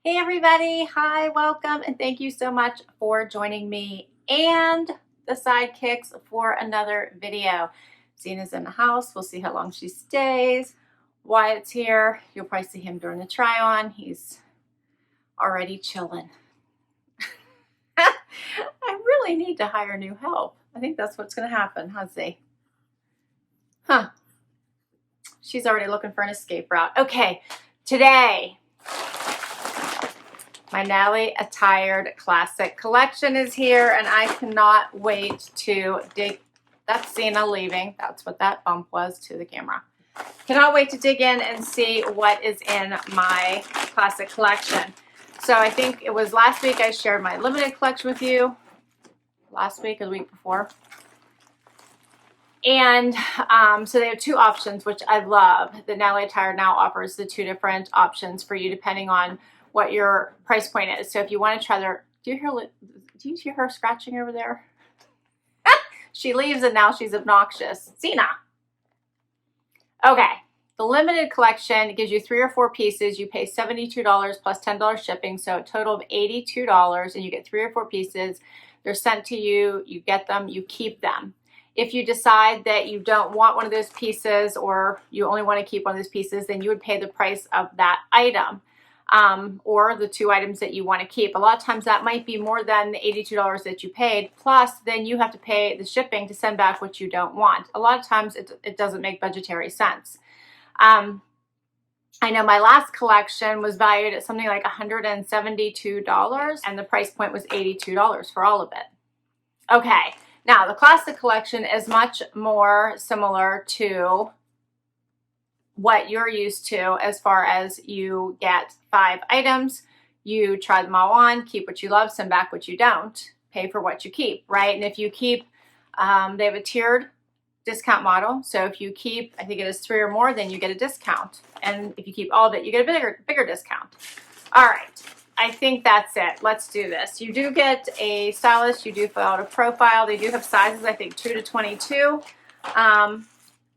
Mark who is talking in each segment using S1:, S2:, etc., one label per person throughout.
S1: Hey everybody, hi, welcome, and thank you so much for joining me and the sidekicks for another video. Zena's in the house. We'll see how long she stays. Wyatt's here. You'll probably see him during the try-on. He's already chilling. I really need to hire new help. I think that's what's going to happen, huh, Z? Huh. She's already looking for an escape route. Okay, today, my Natalie Attired Classic Collection is here, and I cannot wait to dig. That's Zena leaving. That's what that bump was to the camera. Cannot wait to dig in and see what is in my classic collection. So I think it was last week I shared my limited collection with you. Last week or the week before. And so they have two options, which I love. The Natalie Attired now offers the two different options for you depending on what your price point is. So if you want to try their, do you hear her scratching over there? She leaves and now she's obnoxious. Zena. Okay, the limited collection gives you 3 or 4 pieces. You pay $72 plus $10 shipping, so a total of $82, and you get 3 or 4 pieces. They're sent to you, you get them, you keep them. If you decide that you don't want one of those pieces or you only want to keep one of those pieces, then you would pay the price of that item. Or the 2 items that you want to keep. A lot of times that might be more than the $82 that you paid, plus then you have to pay the shipping to send back what you don't want. A lot of times it doesn't make budgetary sense. I know my last collection was valued at something like $172, and the price point was $82 for all of it. Okay, now the classic collection is much more similar to what you're used to, as far as you get 5 items, you try them all on, keep what you love, send back what you don't, pay for what you keep, right? And if you keep, they have a tiered discount model. So if you keep, I think it is 3 or more, then you get a discount. And if you keep all of it, you get a bigger discount. All right, I think that's it. Let's do this. You do get a stylist. You do fill out a profile. They do have sizes, I think 2 to 22.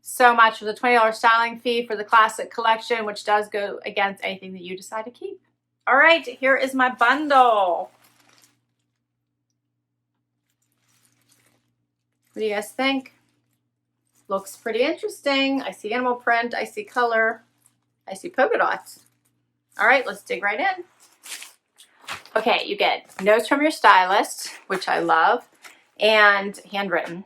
S1: So much for the $20 styling fee for the classic collection, which does go against anything that you decide to keep. All right, here is my bundle. What do you guys think? Looks pretty interesting. I see animal print, I see color, I see polka dots. All right, let's dig right in. Okay, you get notes from your stylist, which I love, and handwritten.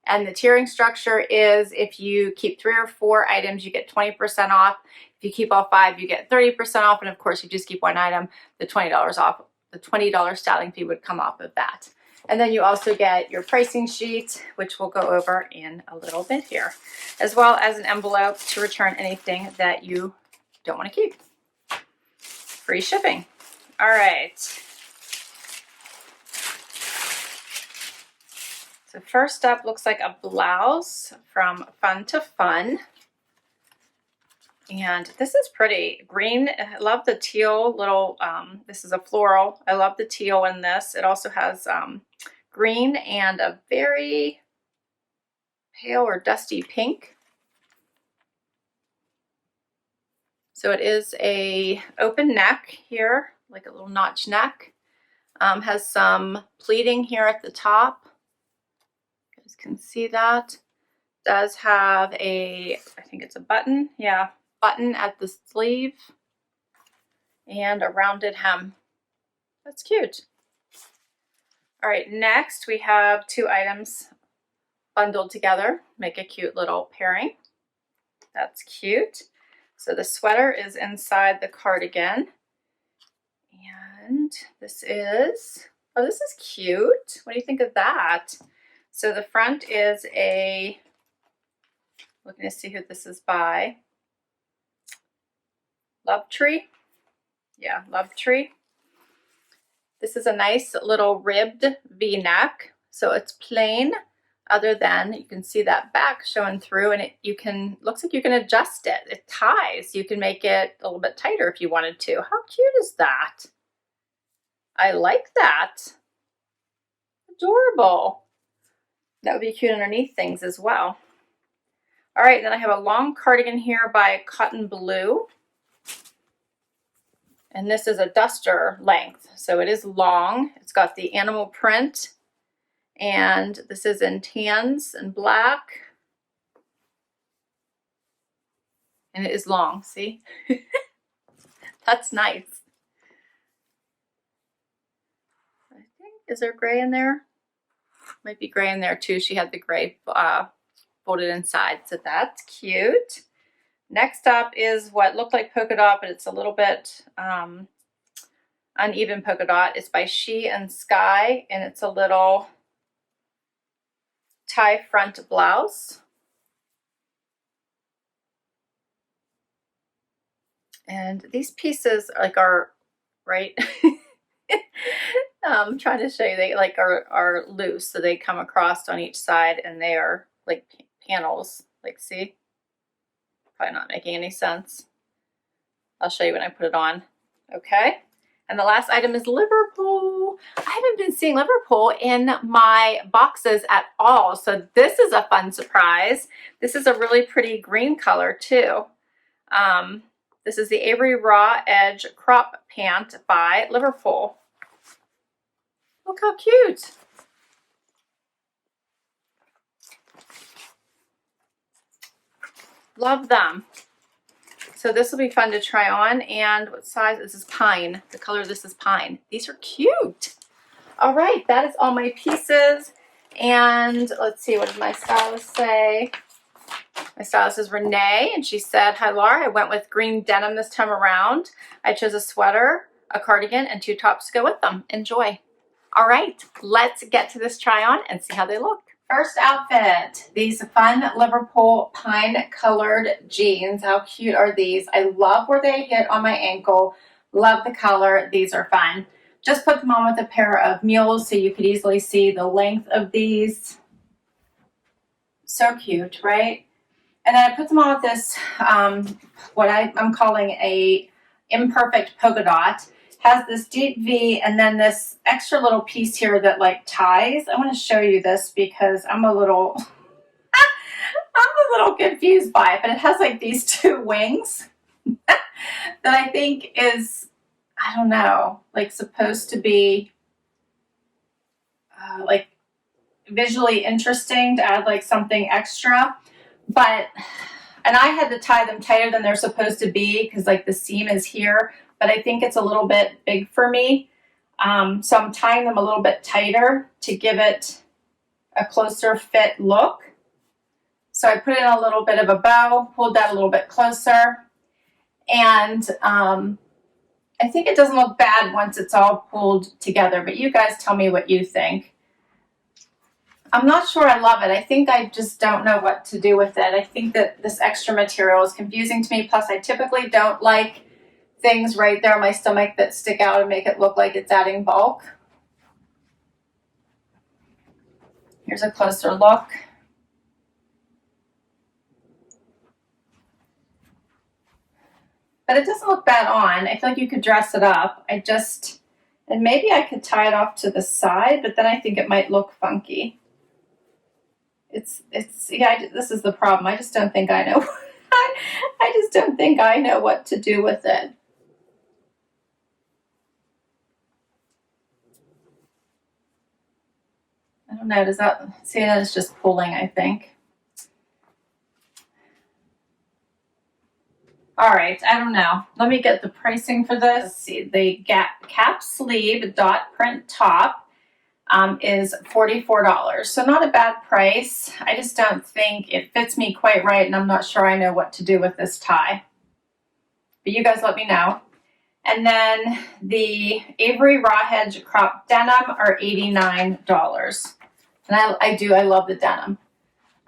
S1: And the tiering structure is if you keep 3 or 4 items, you get 20% off. If you keep all 5, you get 30% off. And of course, if you just keep 1 item, the $20 off. The $20 styling fee would come off of that. And then you also get your pricing sheet, which we'll go over in a little bit here, as well as an envelope to return anything that you don't want to keep. Free shipping. All right. So first up looks like a blouse from Fun to Fun. And this is pretty green. I love the teal little, this is a floral. I love the teal in this. It also has green and a very pale or dusty pink. So it is a open neck here, like a little notch neck. Has some pleating here at the top. Can see that. Does have a, I think it's a button, yeah, button at the sleeve and a rounded hem. That's cute. All right, next we have 2 items bundled together, make a cute little pairing. That's cute. So the sweater is inside the cardigan, and this is, oh, this is cute. What do you think of that? So the front is a, looking to see who this is by, Love Tree. Yeah, Love Tree. This is a nice little ribbed V-neck. So it's plain, other than you can see that back showing through, and you can, looks like you can adjust it. It ties. You can make it a little bit tighter if you wanted to. How cute is that? I like that. Adorable. That would be cute underneath things as well. All right, then I have a long cardigan here by Bleu. And this is a duster length, so it is long. It's got the animal print, and this is in tans and black. And it is long, see? That's nice. I think, is there gray in there? Might be gray in there too. She had the gray folded inside, so that's cute. Next up is what looked like polka dot, but it's a little bit uneven polka dot. It's by She and Sky, and it's a little tie front blouse. And these pieces are right. I'm trying to show you, they are loose, so they come across on each side, and they are like panels. Like, see? Probably not making any sense. I'll show you when I put it on. Okay. And the last item is Liverpool. I haven't been seeing Liverpool in my boxes at all, so this is a fun surprise. This is a really pretty green color too. This is the Avery Raw Edge Crop Pant by Liverpool. Look how cute. Love them. So this will be fun to try on. And what size? This is pine. The color of this is pine. These are cute. All right, that is all my pieces. And let's see, what did my stylist say? My stylist is Renee, and she said, "Hi Laura, I went with green denim this time around. I chose a sweater, a cardigan, and 2 tops to go with them. Enjoy." All right, let's get to this try on and see how they look. First outfit, these fun Liverpool pine colored jeans. How cute are these? I love where they hit on my ankle. Love the color. These are fun. Just put them on with a pair of mules so you could easily see the length of these. So cute, right? And then I put them on with this, what I'm calling a imperfect polka dot. Has this deep V and then this extra little piece here that like ties. I want to show you this because I'm a little confused by it, but it has like these 2 wings that I think is, I don't know, like supposed to be like visually interesting to add like something extra. But, and I had to tie them tighter than they're supposed to be because like the seam is here, but I think it's a little bit big for me. So I'm tying them a little bit tighter to give it a closer fit look. So I put in a little bit of a bow, pulled that a little bit closer. And I think it doesn't look bad once it's all pulled together, but you guys tell me what you think. I'm not sure I love it. I think I just don't know what to do with it. I think that this extra material is confusing to me. Plus, I typically don't like things right there on my stomach that stick out and make it look like it's adding bulk. Here's a closer look. But it doesn't look bad on. I feel like you could dress it up. And maybe I could tie it off to the side, but then I think it might look funky. Yeah, this is the problem. I just don't think I know. I just don't think I know what to do with it. I don't know. Does that, see, that is just pulling, I think. All right, I don't know. Let me get the pricing for this. Let's see, the cap sleeve dot print top is $44. So not a bad price. I just don't think it fits me quite right, and I'm not sure I know what to do with this tie. But you guys let me know. And then the Avery Raw Edge Crop Denim are $89. And I love the denim.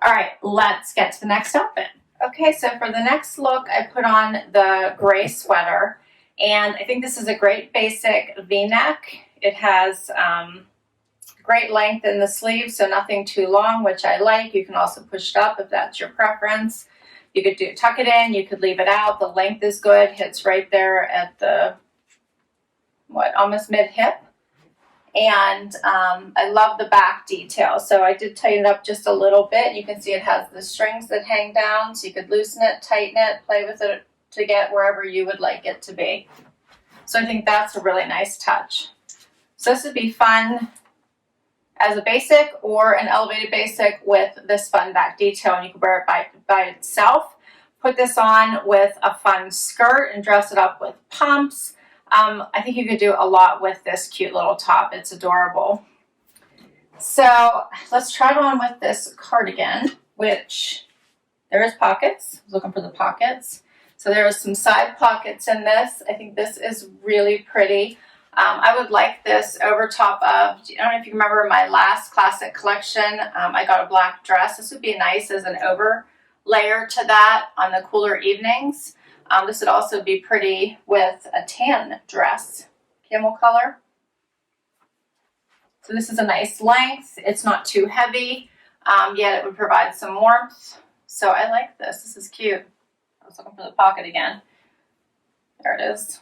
S1: All right, let's get to the next outfit. Okay, so for the next look, I put on the gray sweater, and I think this is a great basic V-neck. It has great length in the sleeves, so nothing too long, which I like. You can also push it up if that's your preference. You could tuck it in, you could leave it out. The length is good, hits right there at the, almost mid-hip. And I love the back detail. So I did tighten it up just a little bit. You can see it has the strings that hang down, so you could loosen it, tighten it, play with it to get wherever you would like it to be. So I think that's a really nice touch. So this would be fun as a basic or an elevated basic with this fun back detail, and you can wear it by itself. Put this on with a fun skirt and dress it up with pumps. I think you could do a lot with this cute little top. It's adorable. So let's try it on with this cardigan, which there is pockets. I was looking for the pockets. So there are some side pockets in this. I think this is really pretty. I would like this over top of, I don't know if you remember my last classic collection, I got a black dress. This would be nice as an over layer to that on the cooler evenings. This would also be pretty with a tan dress, camel color. So this is a nice length. It's not too heavy, yet it would provide some warmth. So I like this. This is cute. I was looking for the pocket again. There it is.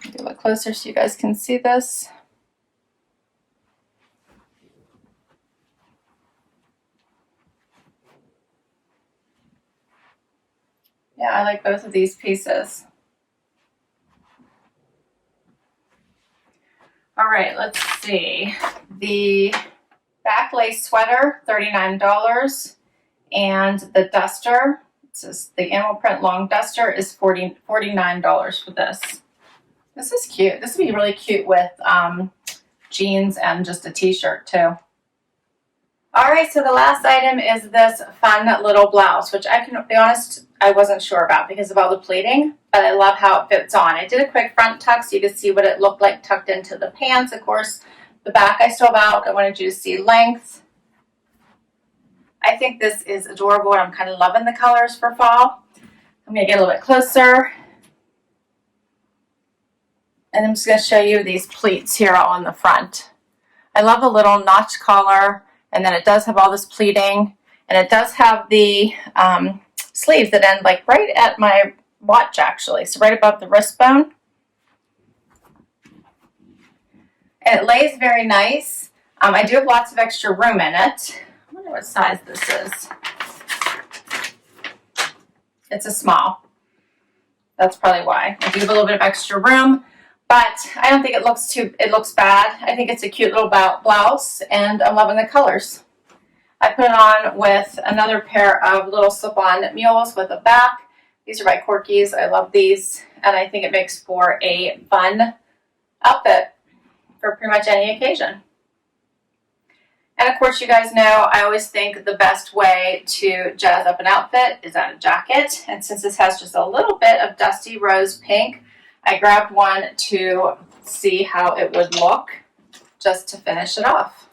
S1: Get a little closer so you guys can see this. Yeah, I like both of these pieces. All right, let's see. The back lace sweater, $39. And the duster, it says the animal print long duster is $49 for this. This is cute. This would be really cute with jeans and just a t-shirt too. All right, so the last item is this fun little blouse, which I can be honest, I wasn't sure about because of all the pleating, but I love how it fits on. I did a quick front tuck so you could see what it looked like tucked into the pants. Of course, the back I still have out. I wanted you to see length. I think this is adorable, and I'm kind of loving the colors for fall. I'm going to get a little bit closer. And I'm just going to show you these pleats here on the front. I love the little notch collar. And then it does have all this pleating, and it does have the sleeves that end like right at my watch actually, so right above the wrist bone. And it lays very nice. I do have lots of extra room in it. I wonder what size this is. It's a small. That's probably why. I do have a little bit of extra room, but I don't think it looks bad. I think it's a cute little blouse, and I'm loving the colors. I put it on with another pair of little slip-on mules with a back. These are my Corkies. I love these, and I think it makes for a fun outfit for pretty much any occasion. And of course, you guys know I always think the best way to jazz up an outfit is add a jacket. And since this has just a little bit of dusty rose pink, I grabbed one to see how it would look just to finish it off.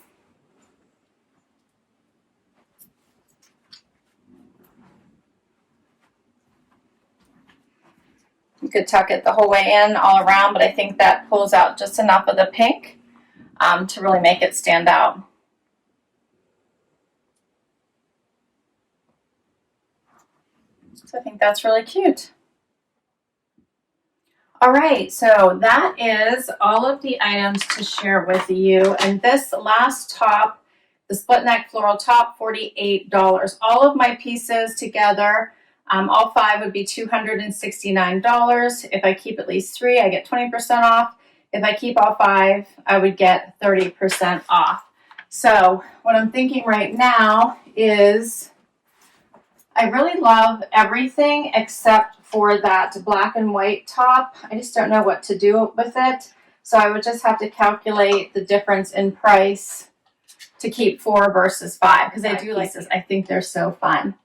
S1: You could tuck it the whole way in all around, but I think that pulls out just enough of the pink to really make it stand out. So I think that's really cute. All right, so that is all of the items to share with you. And this last top, the split neck floral top, $48. All of my pieces together, all 5 would be $269. If I keep at least 3, I get 20% off. If I keep all 5, I would get 30% off. So what I'm thinking right now is I really love everything except for that black and white top. I just don't know what to do with it. So I would just have to calculate the difference in price to keep 4 versus 5 because I do like this. I think they're so fun.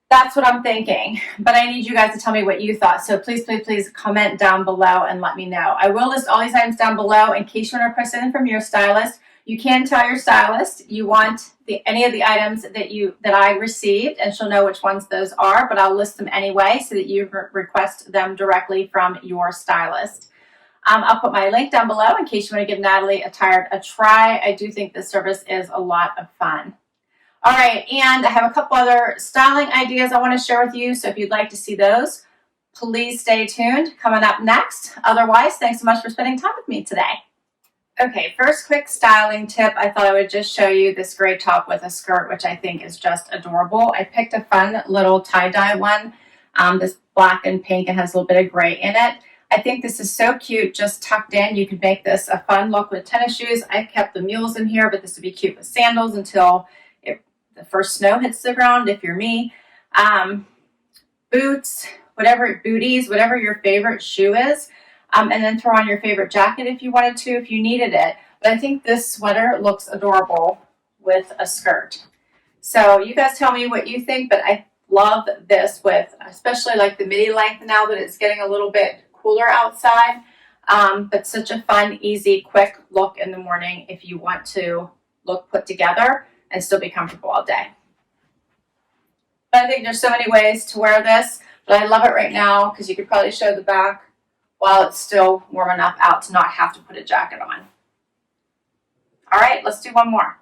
S1: That's what I'm thinking. But I need you guys to tell me what you thought. So please, please, please comment down below and let me know. I will list all these items down below in case you want to request anything from your stylist. You can tell your stylist you want any of the items that I received, and she'll know which ones those are, but I'll list them anyway so that you request them directly from your stylist. I'll put my link down below in case you want to give Natalie Attired a try. I do think this service is a lot of fun. All right, and I have a couple other styling ideas I want to share with you, so if you'd like to see those, please stay tuned. Coming up next. Otherwise, thanks so much for spending time with me today. Okay, first quick styling tip. I thought I would just show you this gray top with a skirt, which I think is just adorable. I picked a fun little tie-dye one. This black and pink and has a little bit of gray in it. I think this is so cute, just tucked in. You could make this a fun look with tennis shoes. I kept the mules in here, but this would be cute with sandals until the first snow hits the ground, if you're me. Boots, booties, whatever your favorite shoe is. And then throw on your favorite jacket if you wanted to, if you needed it. But I think this sweater looks adorable with a skirt. So you guys tell me what you think, but I love this with, especially like the midi length now that it's getting a little bit cooler outside. But such a fun, easy, quick look in the morning if you want to look put together and still be comfortable all day. But I think there's so many ways to wear this, but I love it right now because you could probably show the back while it's still warm enough out to not have to put a jacket on. All right, let's do one more.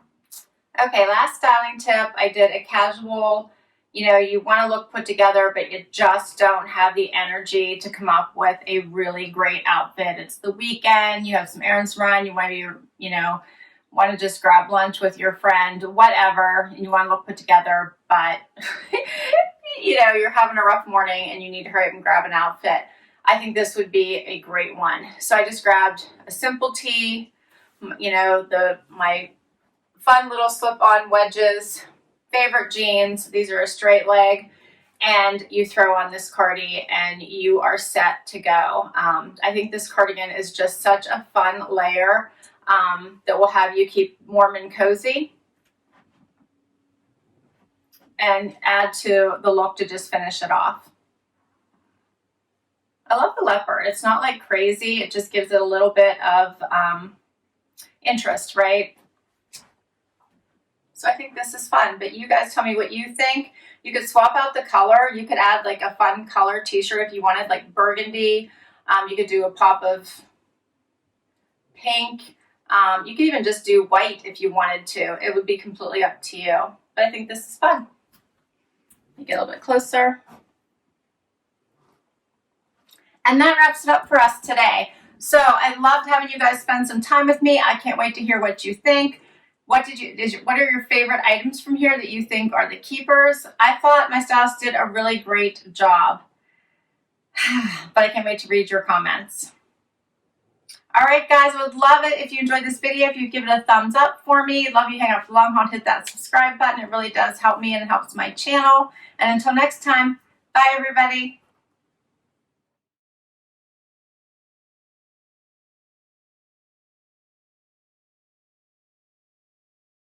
S1: Okay, last styling tip. I did a casual, you want to look put together, but you just don't have the energy to come up with a really great outfit. It's the weekend, you have some errands to run, you might be, want to just grab lunch with your friend, whatever, and you want to look put together, but, you're having a rough morning and you need to hurry up and grab an outfit. I think this would be a great one. So I just grabbed a simple tee, my fun little slip-on wedges, favorite jeans. These are a straight leg, and you throw on this cardi and you are set to go. I think this cardigan is just such a fun layer that will have you keep warm and cozy and add to the look to just finish it off. I love the leopard. It's not like crazy. It just gives it a little bit of interest, right? So I think this is fun, but you guys tell me what you think. You could swap out the color. You could add like a fun color t-shirt if you wanted, like burgundy. You could do a pop of pink. You could even just do white if you wanted to. It would be completely up to you. But I think this is fun. Let me get a little bit closer. And that wraps it up for us today. So I loved having you guys spend some time with me. I can't wait to hear what you think. What are your favorite items from here that you think are the keepers? I thought my stylist did a really great job, but I can't wait to read your comments. All right, guys, I would love it if you enjoyed this video, if you give it a thumbs up for me. Love you hang out for the long haul, hit that subscribe button. It really does help me and it helps my channel. And until next time, bye everybody.